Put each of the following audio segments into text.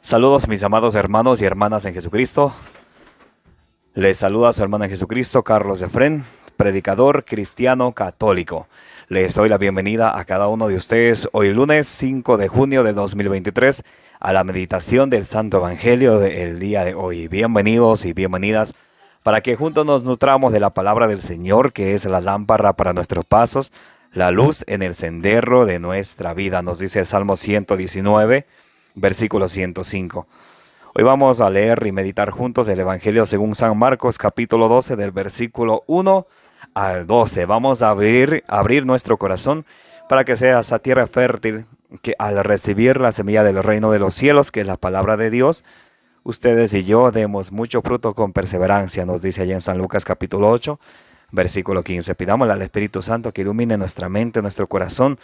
Saludos mis amados hermanos y hermanas en Jesucristo. Les saluda su hermano en Jesucristo, Carlos Efrén, predicador cristiano católico. Les doy la bienvenida a cada uno de ustedes hoy lunes 5 de junio del 2023 a la meditación del Santo Evangelio del día de hoy. Bienvenidos y bienvenidas para que juntos nos nutramos de la palabra del Señor, que es la lámpara para nuestros pasos, la luz en el sendero de nuestra vida. Nos dice el Salmo 119, versículo 105. Hoy vamos a leer y meditar juntos el Evangelio según San Marcos, capítulo 12, del versículo 1 al 12. Vamos a abrir nuestro corazón para que sea esa tierra fértil que al recibir la semilla del reino de los cielos, que es la palabra de Dios, ustedes y yo demos mucho fruto con perseverancia, nos dice allá en San Lucas capítulo 8, versículo 15. Pidámosle al Espíritu Santo que ilumine nuestra mente, nuestro corazón,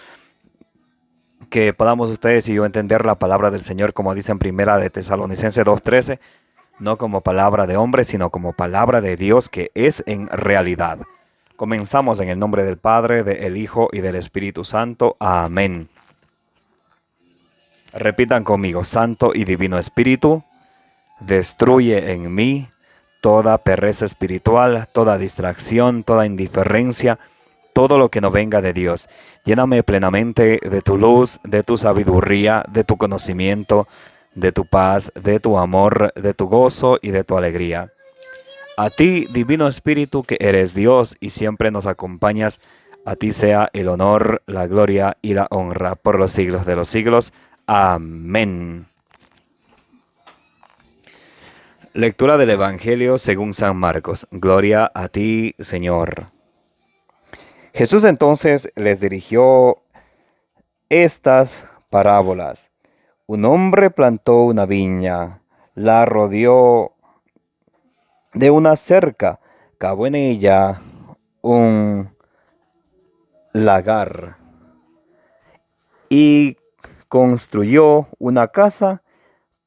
que podamos ustedes y yo entender la palabra del Señor, como dice en primera de Tesalonicenses 2:13, no como palabra de hombre, sino como palabra de Dios, que es en realidad. Comenzamos en el nombre del Padre, del Hijo y del Espíritu Santo. Amén. Repitan conmigo: Santo y Divino Espíritu, destruye en mí toda pereza espiritual, toda distracción, toda indiferencia, todo lo que no venga de Dios. Lléname plenamente de tu luz, de tu sabiduría, de tu conocimiento, de tu paz, de tu amor, de tu gozo y de tu alegría. A ti, Divino Espíritu, que eres Dios y siempre nos acompañas, a ti sea el honor, la gloria y la honra por los siglos de los siglos. Amén. Lectura del Evangelio según San Marcos. Gloria a ti, Señor. Jesús entonces les dirigió estas parábolas. Un hombre plantó una viña, la rodeó de una cerca, cavó en ella un lagar y construyó una casa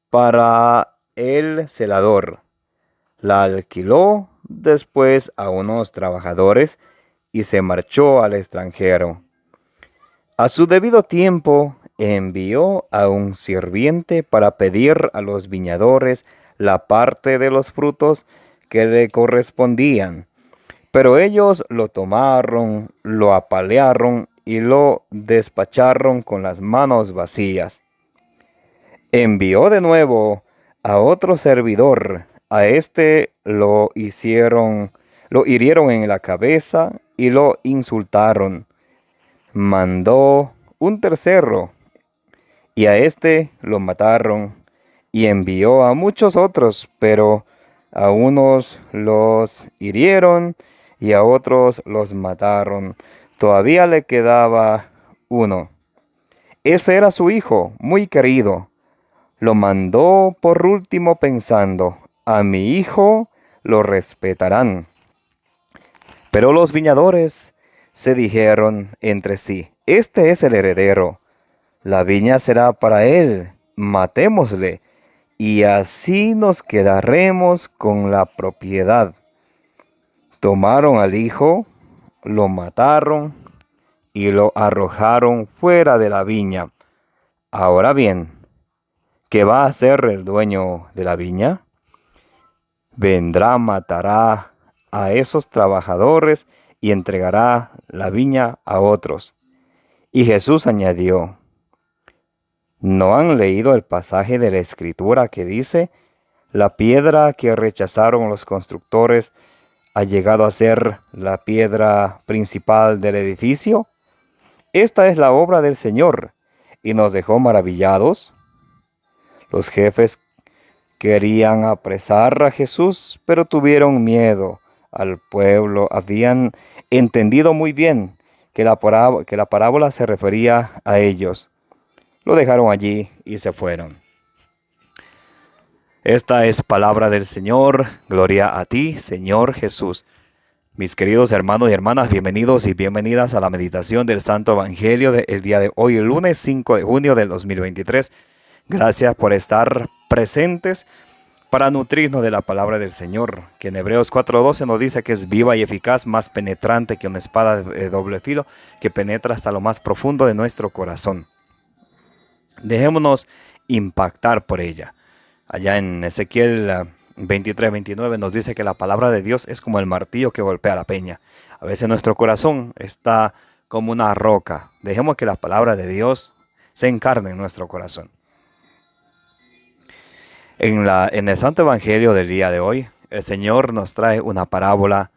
para el celador. La alquiló después a unos trabajadores y se marchó al extranjero. A su debido tiempo envió a un sirviente para pedir a los viñadores la parte de los frutos que le correspondían. Pero ellos lo tomaron, lo apalearon y lo despacharon con las manos vacías. Envió de nuevo a otro servidor. A este lo hirieron en la cabeza y lo insultaron. Mandó un tercero, y a este lo mataron, y envió a muchos otros, pero a unos los hirieron y a otros los mataron. Todavía le quedaba uno. Ese era su hijo, muy querido. Lo mandó por último pensando: a mi hijo lo respetarán. Pero los viñadores se dijeron entre sí: este es el heredero, la viña será para él, matémosle, y así nos quedaremos con la propiedad. Tomaron al hijo, lo mataron y lo arrojaron fuera de la viña. Ahora bien, ¿qué va a hacer el dueño de la viña? Vendrá, matará a esos trabajadores y entregará la viña a otros. Y Jesús añadió: ¿no han leído el pasaje de la Escritura que dice: la piedra que rechazaron los constructores ha llegado a ser la piedra principal del edificio? Esta es la obra del Señor, y nos dejó maravillados. Los jefes querían apresar a Jesús, pero tuvieron miedo al pueblo. Habían entendido muy bien que la parábola se refería a ellos. Lo dejaron allí y se fueron. Esta es palabra del Señor. Gloria a ti, Señor Jesús. Mis queridos hermanos y hermanas, bienvenidos y bienvenidas a la meditación del Santo Evangelio del día de hoy, el lunes 5 de junio del 2023. Gracias por estar presentes para nutrirnos de la palabra del Señor, que en Hebreos 4:12 nos dice que es viva y eficaz, más penetrante que una espada de doble filo, que penetra hasta lo más profundo de nuestro corazón. Dejémonos impactar por ella. Allá en Ezequiel 23-29 nos dice que la palabra de Dios es como el martillo que golpea la peña. A veces nuestro corazón está como una roca. Dejemos que la palabra de Dios se encarne en nuestro corazón. En el Santo Evangelio del día de hoy, el Señor nos trae una parábola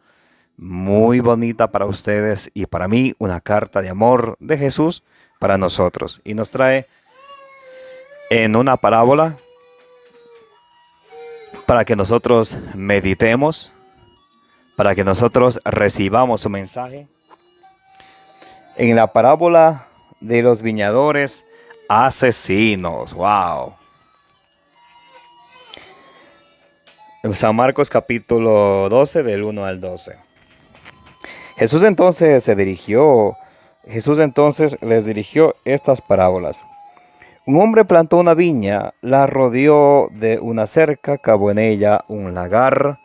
muy bonita para ustedes y para mí, una carta de amor de Jesús para nosotros. Y nos trae en una parábola para que nosotros meditemos, para que nosotros recibamos su mensaje. En la parábola de los viñadores asesinos. ¡Wow! En San Marcos capítulo 12 del 1 al 12. Jesús entonces les dirigió estas parábolas. Un hombre plantó una viña, la rodeó de una cerca, cavó en ella un lagar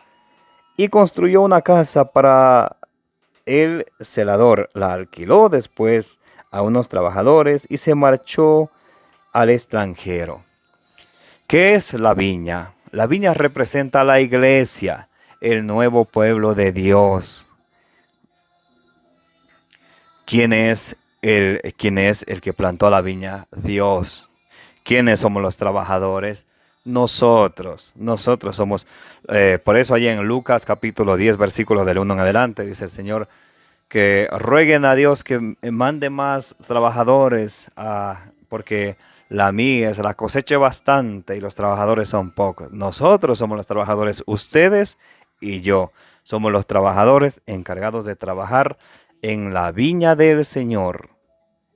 y construyó una casa para el celador. La alquiló después a unos trabajadores y se marchó al extranjero. ¿Qué es la viña? La viña representa a la iglesia, el nuevo pueblo de Dios. ¿Quién es el que plantó la viña? Dios. ¿Quiénes somos los trabajadores? Nosotros somos, por eso allí en Lucas capítulo 10, versículos del 1 en adelante, dice el Señor, que rueguen a Dios que mande más trabajadores, porque la cosecha es bastante y los trabajadores son pocos. Nosotros somos los trabajadores, ustedes y yo somos los trabajadores encargados de trabajar en la viña del Señor.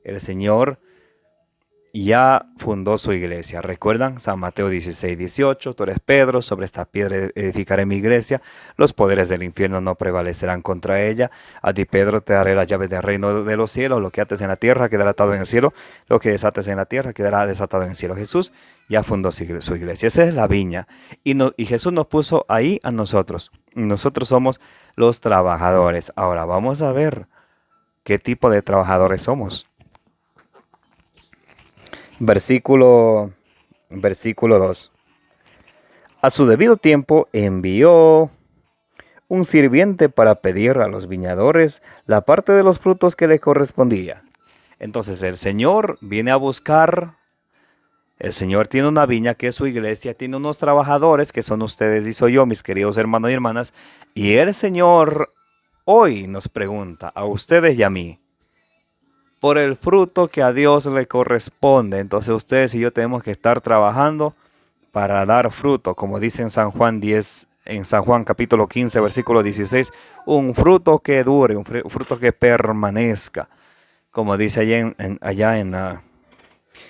El Señor ya fundó su iglesia. ¿Recuerdan? San Mateo 16-18, tú eres Pedro, sobre esta piedra edificaré mi iglesia, los poderes del infierno no prevalecerán contra ella. A ti, Pedro, te daré las llaves del reino de los cielos, lo que ates en la tierra quedará atado en el cielo, lo que desates en la tierra quedará desatado en el cielo. Jesús ya fundó su iglesia, esa es la viña, y Jesús nos puso ahí a nosotros. Nosotros somos los trabajadores. Ahora vamos a ver qué tipo de trabajadores somos. Versículo 2. A su debido tiempo envió un sirviente para pedir a los viñadores la parte de los frutos que le correspondía. Entonces el Señor viene a buscar. El Señor tiene una viña que es su iglesia, tiene unos trabajadores que son ustedes y soy yo, mis queridos hermanos y hermanas. Y el Señor hoy nos pregunta a ustedes y a mí por el fruto que a Dios le corresponde. Entonces ustedes y yo tenemos que estar trabajando para dar fruto, como dice en San Juan capítulo 15, versículo 16, un fruto que dure, un fruto que permanezca, como dice allá en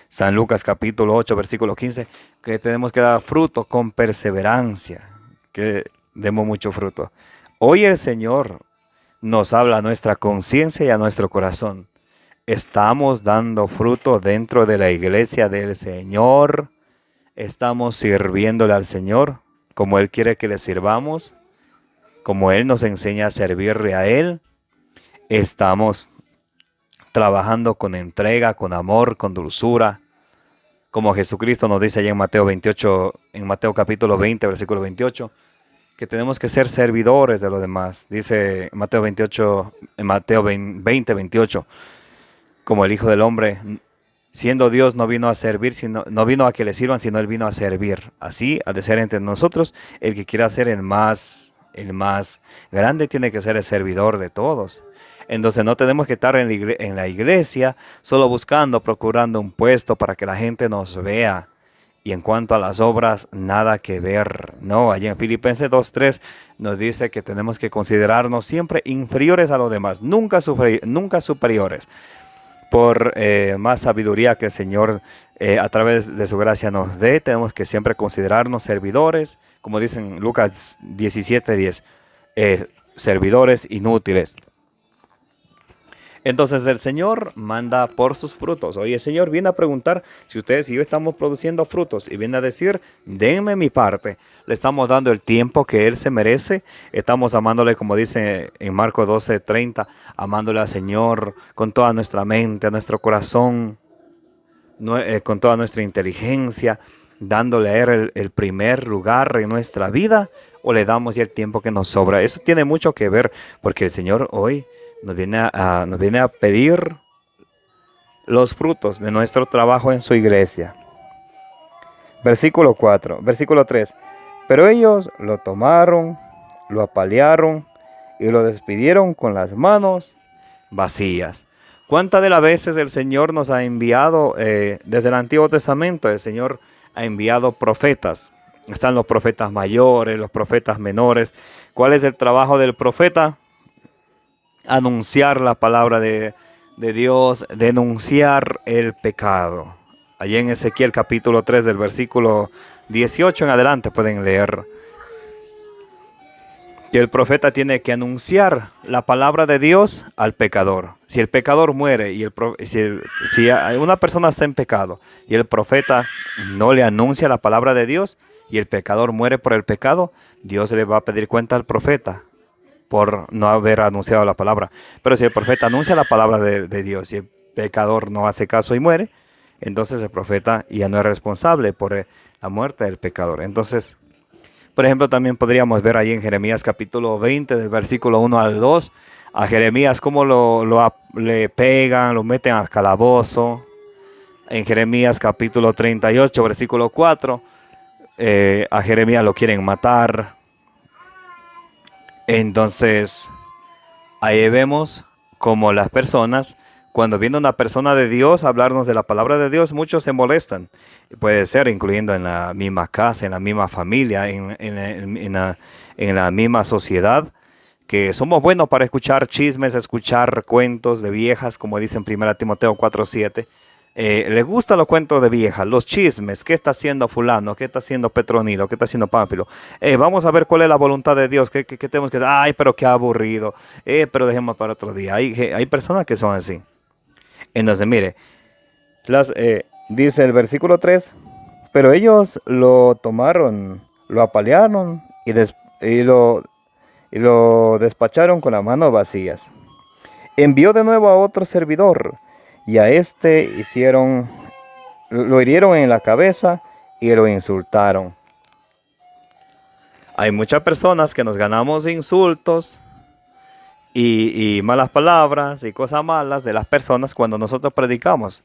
San Lucas capítulo 8, versículo 15, que tenemos que dar fruto con perseverancia, que demos mucho fruto. Hoy el Señor nos habla a nuestra conciencia y a nuestro corazón. ¿Estamos dando fruto dentro de la iglesia del Señor? ¿Estamos sirviéndole al Señor como Él quiere que le sirvamos? ¿Como Él nos enseña a servirle a Él? ¿Estamos trabajando con entrega, con amor, con dulzura? Como Jesucristo nos dice allá en Mateo capítulo 20, versículo 28, que tenemos que ser servidores de los demás. Dice Mateo 20, 28. Como el Hijo del Hombre, siendo Dios, no vino a servir, no vino a que le sirvan, sino Él vino a servir. Así ha de ser entre nosotros. El que quiera ser el más grande tiene que ser el servidor de todos. Entonces no tenemos que estar en la iglesia solo procurando un puesto para que la gente nos vea. Y en cuanto a las obras, nada que ver. No, allá en Filipenses 2:3 nos dice que tenemos que considerarnos siempre inferiores a los demás, nunca superiores. Por más sabiduría que el Señor a través de su gracia nos dé, tenemos que siempre considerarnos servidores, como dicen Lucas 17:10, servidores inútiles. Entonces el Señor manda por sus frutos. Hoy el Señor viene a preguntar si ustedes y yo estamos produciendo frutos y viene a decir, denme mi parte. Le estamos dando el tiempo que Él se merece. Estamos amándole, como dice en Marcos 12:30, amándole al Señor con toda nuestra mente, a nuestro corazón, con toda nuestra inteligencia. dándole a Él el primer lugar en nuestra vida, o le damos ya el tiempo que nos sobra. Eso tiene mucho que ver, porque el Señor hoy nos viene a pedir los frutos de nuestro trabajo en su iglesia. Versículo 3. Pero ellos lo tomaron, lo apalearon y lo despidieron con las manos vacías. ¿Cuántas de las veces el Señor nos ha enviado desde el Antiguo Testamento? El Señor ha enviado profetas. Están los profetas mayores, los profetas menores. ¿Cuál es el trabajo del profeta? Anunciar la palabra de Dios, denunciar el pecado. Allí en Ezequiel capítulo 3 del versículo 18 en adelante pueden leer que el profeta tiene que anunciar la palabra de Dios al pecador. Si el pecador muere y si una persona está en pecado y el profeta no le anuncia la palabra de Dios y el pecador muere por el pecado, Dios le va a pedir cuenta al profeta por no haber anunciado la palabra. Pero si el profeta anuncia la palabra de Dios y el pecador no hace caso y muere, entonces el profeta ya no es responsable por la muerte del pecador. Entonces, por ejemplo, también podríamos ver ahí en Jeremías capítulo 20, del versículo 1 al 2, a Jeremías cómo le pegan, lo meten al calabozo. En Jeremías capítulo 38, versículo 4, a Jeremías lo quieren matar. Entonces, ahí vemos cómo las personas, cuando viene una persona de Dios a hablarnos de la palabra de Dios, muchos se molestan. Puede ser incluyendo en la misma casa, en la misma familia, en la misma sociedad, que somos buenos para escuchar chismes, escuchar cuentos de viejas, como dice en 1 Timoteo 4:7. Les gustan los cuentos de viejas, los chismes. ¿Qué está haciendo fulano? ¿Qué está haciendo Petronilo? ¿Qué está haciendo Pánfilo? Vamos a ver cuál es la voluntad de Dios. ¿Qué tenemos que hacer? Ay, pero qué aburrido. Pero dejemos para otro día. Hay personas que son así. Entonces, mire, dice el versículo 3, pero ellos lo tomaron, lo apalearon y lo despacharon con las manos vacías. Envió de nuevo a otro servidor, y a este lo hirieron en la cabeza y lo insultaron. Hay muchas personas que nos ganamos insultos y malas palabras y cosas malas de las personas cuando nosotros predicamos.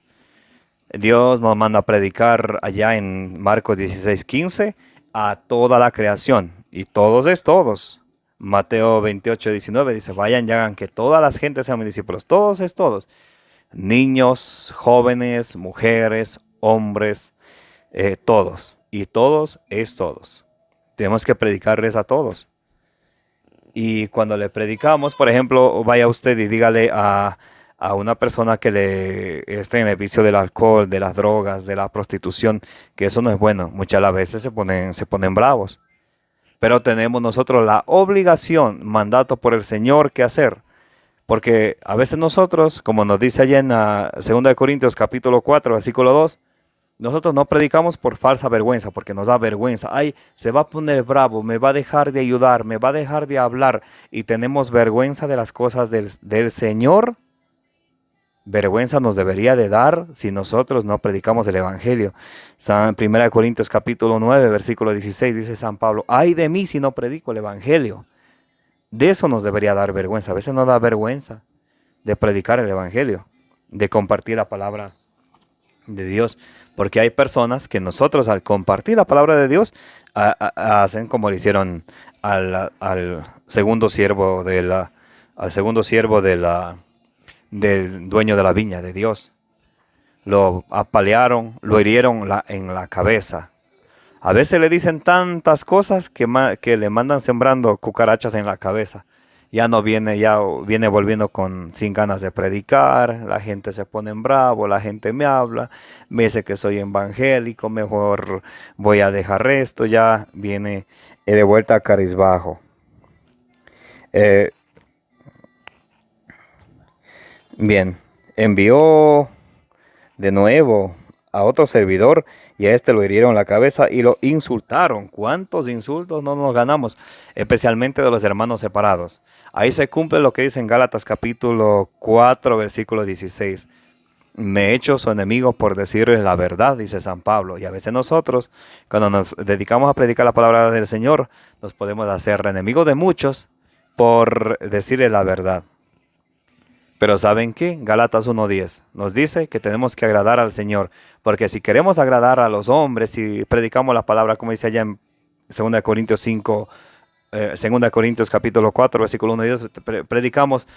Dios nos manda a predicar allá en Marcos 16:15 a toda la creación. Y todos es todos. Mateo 28:19 dice, vayan y hagan que todas las gentes sean mis discípulos. Todos es todos. Niños, jóvenes, mujeres, hombres, todos. Y todos es todos. Tenemos que predicarles a todos. Y cuando le predicamos, por ejemplo, vaya usted y dígale a una persona que le esté en el vicio del alcohol, de las drogas, de la prostitución, que eso no es bueno. Muchas las veces se ponen bravos. Pero tenemos nosotros la obligación, mandato por el Señor, que hacer. Porque a veces nosotros, como nos dice allá en 2 Corintios capítulo 4, versículo 2, nosotros no predicamos por falsa vergüenza, porque nos da vergüenza. Ay, se va a poner bravo, me va a dejar de ayudar, me va a dejar de hablar. Y tenemos vergüenza de las cosas del Señor. Vergüenza nos debería de dar si nosotros no predicamos el Evangelio. 1 Corintios capítulo 9, versículo 16, dice San Pablo, ay de mí si no predico el Evangelio. De eso nos debería dar vergüenza. A veces nos da vergüenza de predicar el Evangelio, de compartir la palabra de Dios. Porque hay personas que nosotros al compartir la palabra de Dios hacen como le hicieron al segundo siervo del dueño de la viña de Dios. Lo apalearon, lo hirieron en la cabeza. A veces le dicen tantas cosas que le mandan sembrando cucarachas en la cabeza. Ya viene volviendo sin ganas de predicar, la gente se pone en bravo, la gente me habla, me dice que soy evangélico, mejor voy a dejar esto, ya viene de vuelta a cabizbajo. Bien, envió de nuevo a otro servidor y a este lo hirieron la cabeza y lo insultaron. ¿Cuántos insultos no nos ganamos? Especialmente de los hermanos separados. Ahí se cumple lo que dice en Gálatas capítulo 4, versículo 16. Me he hecho su enemigo por decirles la verdad, dice San Pablo. Y a veces nosotros, cuando nos dedicamos a predicar la palabra del Señor, nos podemos hacer enemigos de muchos por decirles la verdad. Pero ¿saben qué? Gálatas 1:10 nos dice que tenemos que agradar al Señor. Porque si queremos agradar a los hombres, si predicamos la palabra, como dice allá en 2 Corintios 5, 2 Corintios capítulo 4, versículo 1 y 2, predicamos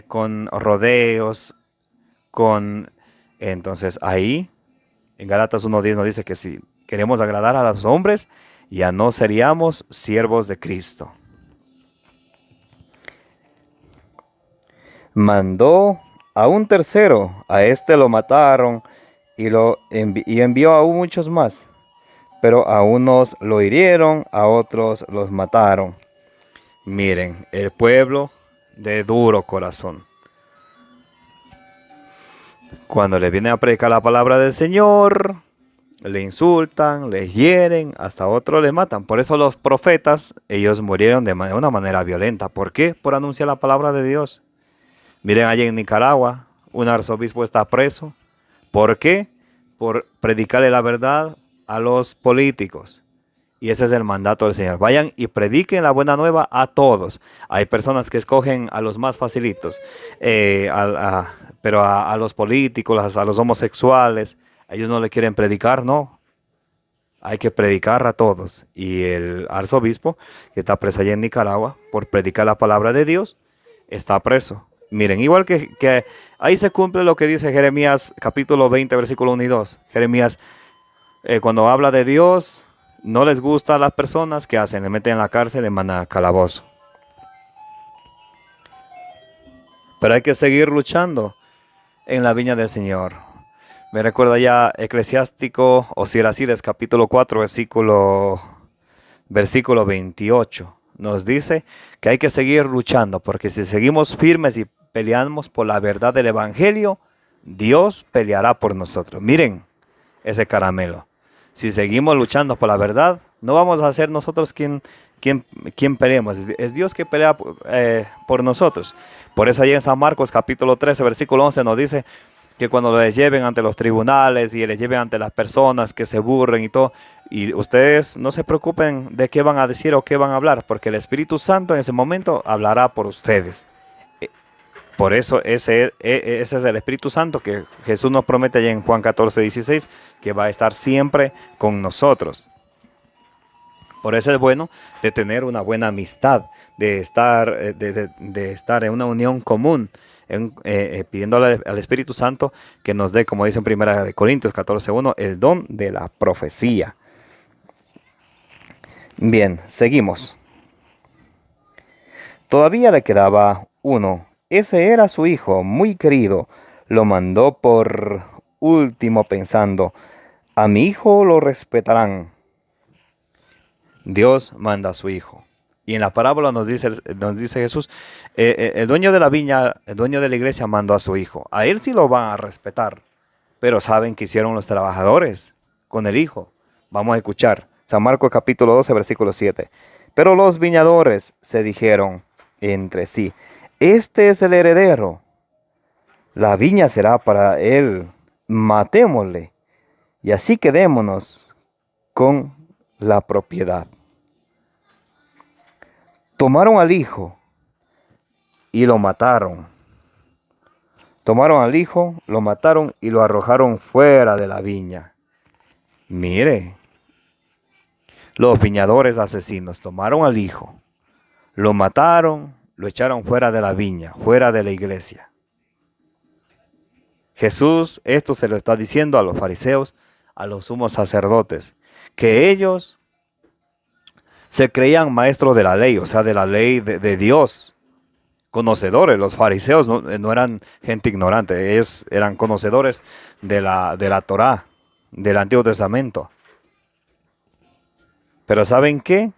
con rodeos, entonces ahí en Gálatas 1:10 nos dice que si queremos agradar a los hombres, ya no seríamos siervos de Cristo. Mandó a un tercero, a este lo mataron y envió aún muchos más. Pero a unos lo hirieron, a otros los mataron. Miren, el pueblo de duro corazón. Cuando le vienen a predicar la palabra del Señor, le insultan, le hieren, hasta otros le matan. Por eso los profetas, ellos murieron de una manera violenta. ¿Por qué? Por anunciar la palabra de Dios. Miren, allá en Nicaragua, un arzobispo está preso. ¿Por qué? Por predicarle la verdad a los políticos. Y ese es el mandato del Señor. Vayan y prediquen la buena nueva a todos. Hay personas que escogen a los más facilitos, pero a los políticos, a los homosexuales, ellos no le quieren predicar, no. Hay que predicar a todos. Y el arzobispo, que está preso allá en Nicaragua, por predicar la palabra de Dios, está preso. Miren, igual que ahí se cumple lo que dice Jeremías capítulo 20, versículo 1 y 2. Jeremías, cuando habla de Dios, no les gusta a las personas que hacen, le meten en la cárcel, le mandan a calabozo. Pero hay que seguir luchando en la viña del Señor. Me recuerda ya Eclesiástico o Siracides capítulo 4, versículo 28. Nos dice que hay que seguir luchando, porque si seguimos firmes y peleamos por la verdad del Evangelio, Dios peleará por nosotros. Miren ese caramelo. Si seguimos luchando por la verdad, no vamos a ser nosotros quien peleemos. Es Dios que pelea por nosotros. Por eso ahí en San Marcos capítulo 13, versículo 11 nos dice que cuando les lleven ante los tribunales y les lleven ante las personas que se burlen y todo, y ustedes no se preocupen de qué van a decir o qué van a hablar, porque el Espíritu Santo en ese momento hablará por ustedes. Por eso ese es el Espíritu Santo que Jesús nos promete allá en Juan 14:16, que va a estar siempre con nosotros. Por eso es bueno de tener una buena amistad, de estar en una unión común, pidiéndole al Espíritu Santo que nos dé, como dice en 1 Corintios 14:1, el don de la profecía. Bien, seguimos. Todavía le quedaba uno. Ese era su hijo, muy querido. Lo mandó por último pensando, a mi hijo lo respetarán. Dios manda a su hijo. Y en la parábola nos dice Jesús, el dueño de la viña, el dueño de la iglesia mandó a su hijo. A él sí lo van a respetar. Pero ¿saben qué hicieron los trabajadores con el hijo? Vamos a escuchar. San Marcos capítulo 12, versículo 7. Pero los viñadores se dijeron entre sí, este es el heredero. La viña será para él. Matémosle. Y así quedémonos con la propiedad. Tomaron al hijo y lo mataron. Tomaron al hijo, lo mataron y lo arrojaron fuera de la viña. Mire, los viñadores asesinos tomaron al hijo, lo mataron, lo echaron fuera de la viña, fuera de la iglesia. Jesús esto se lo está diciendo a los fariseos, a los sumos sacerdotes, que ellos se creían maestros de la ley, o sea, de la ley de Dios, conocedores. Los fariseos no eran gente ignorante, ellos eran conocedores de la Torá, del Antiguo Testamento. Pero ¿saben qué?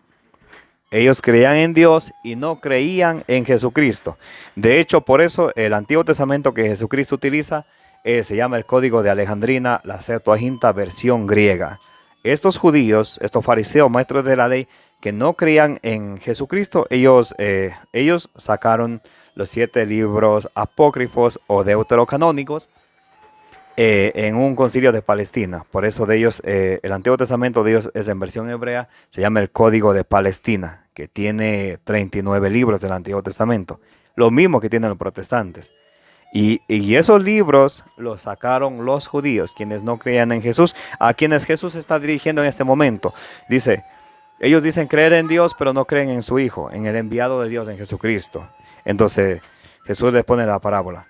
Ellos creían en Dios y no creían en Jesucristo. De hecho, por eso el Antiguo Testamento que Jesucristo utiliza se llama el Código de Alejandrina, la Septuaginta versión griega. Estos judíos, estos fariseos, maestros de la ley, que no creían en Jesucristo, ellos sacaron los 7 libros apócrifos o deuterocanónicos en un concilio de Palestina. Por eso de ellos, el Antiguo Testamento de ellos es en versión hebrea, se llama el Código de Palestina, que tiene 39 libros del Antiguo Testamento, lo mismo que tienen los protestantes. Y esos libros los sacaron los judíos, quienes no creían en Jesús, a quienes Jesús está dirigiendo en este momento. Dice, ellos dicen creer en Dios, pero no creen en su Hijo, en el enviado de Dios, en Jesucristo. Entonces Jesús les pone la parábola.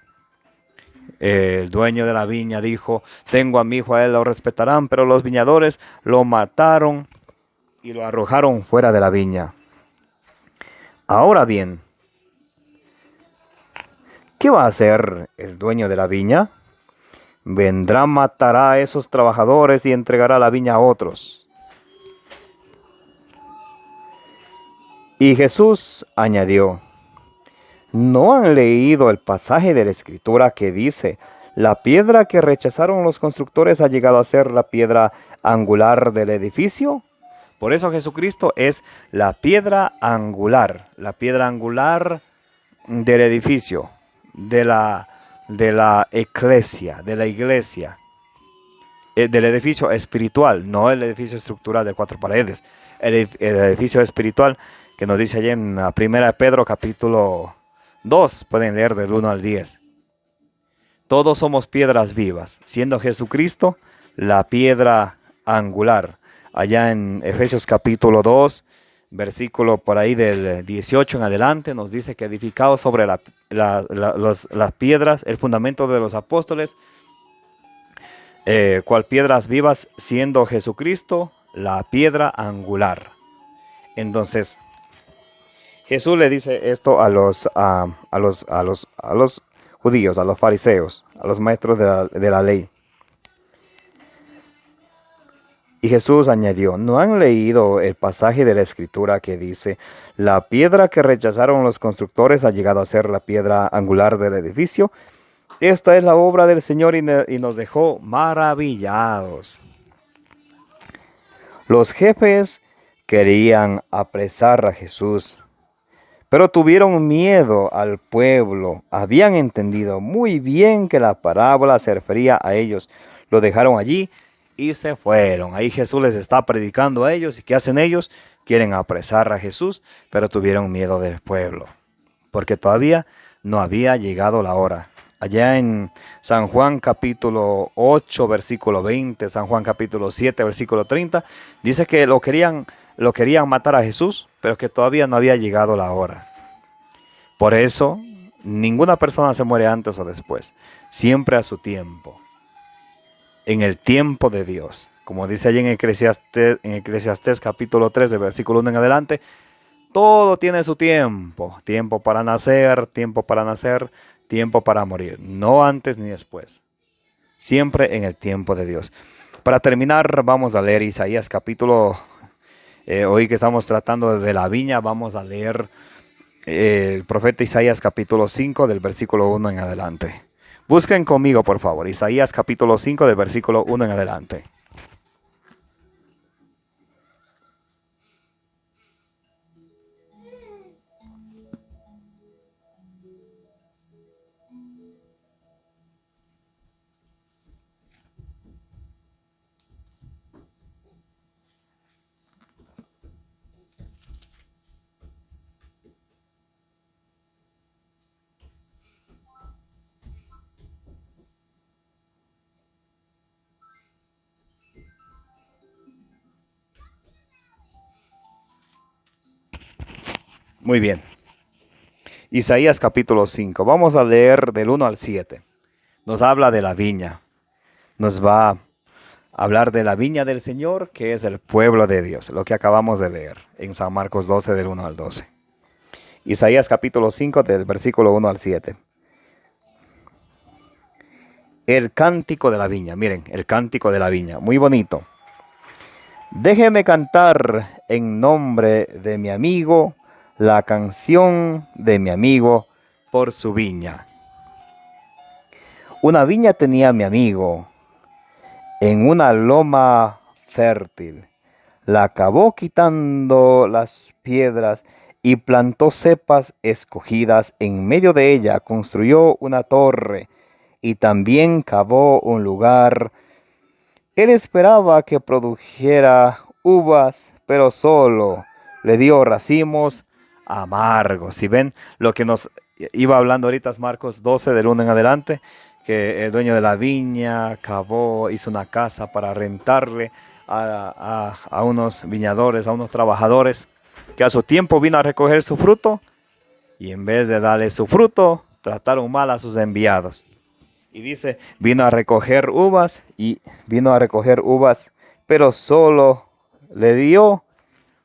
El dueño de la viña dijo, tengo a mi hijo, a él lo respetarán, pero los viñadores lo mataron y lo arrojaron fuera de la viña. Ahora bien, ¿qué va a hacer el dueño de la viña? Vendrá, matará a esos trabajadores y entregará la viña a otros. Y Jesús añadió, ¿no han leído el pasaje de la Escritura que dice, la piedra que rechazaron los constructores ha llegado a ser la piedra angular del edificio? Por eso Jesucristo es la piedra angular del edificio, de la iglesia, del edificio espiritual, no el edificio estructural de 4 paredes, el edificio espiritual que nos dice allí en la 1 Pedro capítulo 2, pueden leer del 1 al 10. Todos somos piedras vivas, siendo Jesucristo la piedra angular. Allá en Efesios capítulo 2, versículo por ahí del 18 en adelante, nos dice que edificados sobre las piedras, el fundamento de los apóstoles, cual piedras vivas, siendo Jesucristo la piedra angular. Entonces, Jesús le dice esto a los judíos, a los fariseos, a los maestros de la ley. Y Jesús añadió, ¿no han leído el pasaje de la Escritura que dice, la piedra que rechazaron los constructores ha llegado a ser la piedra angular del edificio? Esta es la obra del Señor y nos dejó maravillados. Los jefes querían apresar a Jesús, pero tuvieron miedo al pueblo. Habían entendido muy bien que la parábola se refería a ellos. Lo dejaron allí y se fueron. Ahí Jesús les está predicando a ellos. ¿Y qué hacen ellos? Quieren apresar a Jesús, pero tuvieron miedo del pueblo, porque todavía no había llegado la hora. Allá en San Juan capítulo 8, versículo 20, San Juan capítulo 7, versículo 30, dice que lo querían matar a Jesús, pero que todavía no había llegado la hora. Por eso, ninguna persona se muere antes o después, siempre a su tiempo, en el tiempo de Dios. Como dice allí en Eclesiastés capítulo 3, de versículo 1 en adelante, todo tiene su tiempo, tiempo para nacer, tiempo para morir, no antes ni después, siempre en el tiempo de Dios. Para terminar, vamos a leer Isaías capítulo, hoy que estamos tratando de la viña, vamos a leer el profeta Isaías capítulo 5 del versículo 1 en adelante. Busquen conmigo, por favor, Isaías capítulo 5 del versículo 1 en adelante. Muy bien. Isaías capítulo 5. Vamos a leer del 1 al 7. Nos habla de la viña. Nos va a hablar de la viña del Señor, que es el pueblo de Dios. Lo que acabamos de leer en San Marcos 12, del 1 al 12. Isaías capítulo 5, del versículo 1 al 7. El cántico de la viña. Miren, el cántico de la viña. Muy bonito. Déjeme cantar en nombre de mi amigo la canción de mi amigo por su viña. Una viña tenía mi amigo en una loma fértil. La acabó quitando las piedras y plantó cepas escogidas. En medio de ella construyó una torre y también cavó un lugar. Él esperaba que produjera uvas, pero solo le dio racimos amargos. Si ven lo que nos iba hablando ahorita es Marcos 12 del 1 en adelante, que el dueño de la viña cavó, hizo una casa para rentarle a unos viñadores, a unos trabajadores, que a su tiempo vino a recoger su fruto, y en vez de darle su fruto, trataron mal a sus enviados. Y dice, vino a recoger uvas, pero solo le dio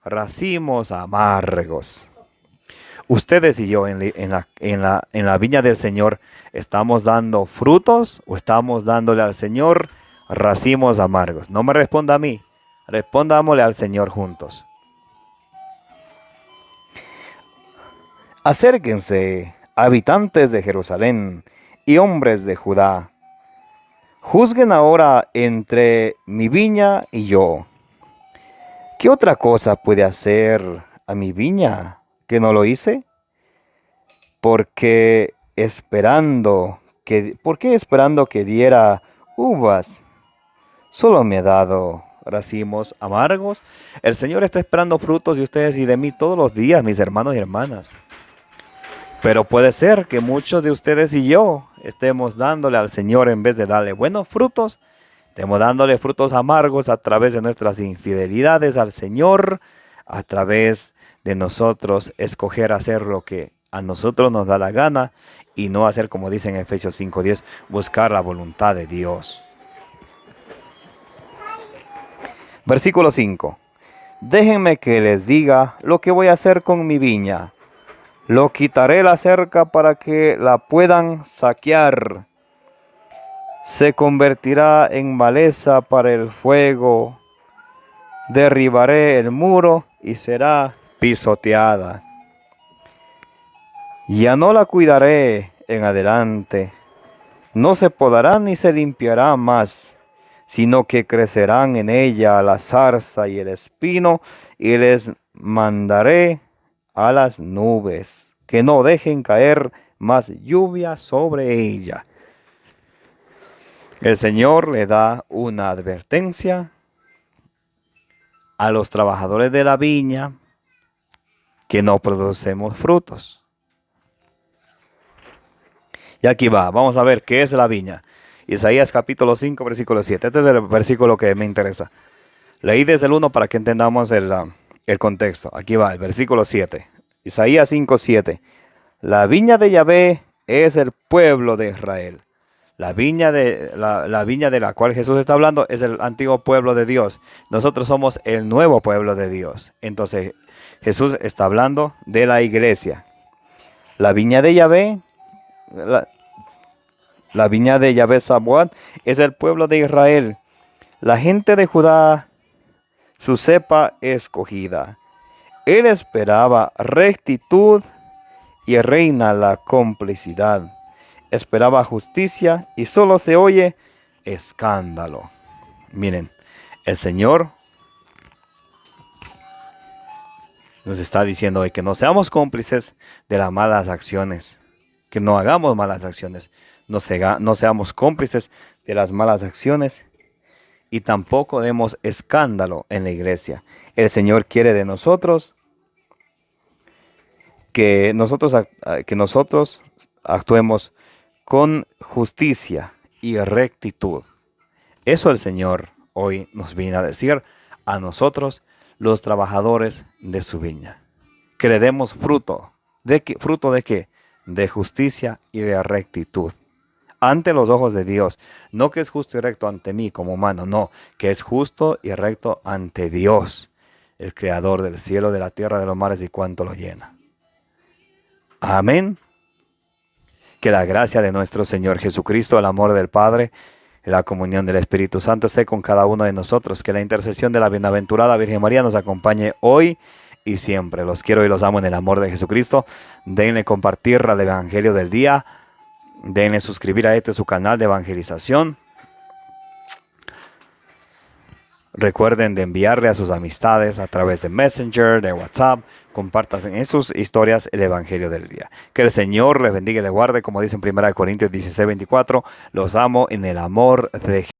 racimos amargos. Ustedes y yo en la viña del Señor, ¿estamos dando frutos o estamos dándole al Señor racimos amargos? No me responda a mí, respondámosle al Señor juntos. Acérquense, habitantes de Jerusalén y hombres de Judá. Juzguen ahora entre mi viña y yo. ¿Qué otra cosa puede hacer a mi viña que no lo hice? ¿Por qué esperando que diera uvas, solo me ha dado racimos amargos? El Señor está esperando frutos de ustedes y de mí todos los días, mis hermanos y hermanas. Pero puede ser que muchos de ustedes y yo estemos dándole al Señor, en vez de darle buenos frutos, estemos dándole frutos amargos a través de nuestras infidelidades al Señor, a través de nosotros escoger hacer lo que a nosotros nos da la gana y no hacer, como dice en Efesios 5:10, buscar la voluntad de Dios. Versículo 5. Déjenme que les diga lo que voy a hacer con mi viña. Lo quitaré la cerca para que la puedan saquear. Se convertirá en maleza para el fuego. Derribaré el muro y será pisoteada. Ya no la cuidaré en adelante. No se podará ni se limpiará más, sino que crecerán en ella la zarza y el espino, y les mandaré a las nubes, que no dejen caer más lluvia sobre ella. El Señor le da una advertencia a los trabajadores de la viña que no producemos frutos. Y aquí vamos a ver qué es la viña. Isaías capítulo 5, versículo 7. Este es el versículo que me interesa. Leí desde el 1 para que entendamos el contexto. Aquí va, el versículo 7. Isaías 5, 7. La viña de Yahvé es el pueblo de Israel. La viña de la cual Jesús está hablando es el antiguo pueblo de Dios. Nosotros somos el nuevo pueblo de Dios. Entonces Jesús está hablando de la iglesia. La viña de Yahvé, la viña de Yahvé Sabaoth es el pueblo de Israel. La gente de Judá, su cepa escogida. Él esperaba rectitud y reina la complicidad. Esperaba justicia y solo se oye escándalo. Miren, el Señor nos está diciendo hoy que no seamos cómplices de las malas acciones, que no hagamos malas acciones, no seamos cómplices de las malas acciones y tampoco demos escándalo en la iglesia. El Señor quiere de nosotros que nosotros actuemos con justicia y rectitud. Eso el Señor hoy nos viene a decir a nosotros, los trabajadores de su viña. Que le demos fruto. ¿Fruto de qué? De justicia y de rectitud. Ante los ojos de Dios. No que es justo y recto ante mí como humano, no. Que es justo y recto ante Dios, el creador del cielo, de la tierra, de los mares y cuanto lo llena. Amén. Que la gracia de nuestro Señor Jesucristo, el amor del Padre, la comunión del Espíritu Santo esté con cada uno de nosotros. Que la intercesión de la bienaventurada Virgen María nos acompañe hoy y siempre. Los quiero y los amo en el amor de Jesucristo. Denle compartir al Evangelio del día. Denle suscribir a su canal de evangelización. Recuerden de enviarle a sus amistades a través de Messenger, de WhatsApp. Compartan en sus historias el Evangelio del día. Que el Señor les bendiga y les guarde, como dice en 1 Corintios 16:24. Los amo en el amor de Jesús.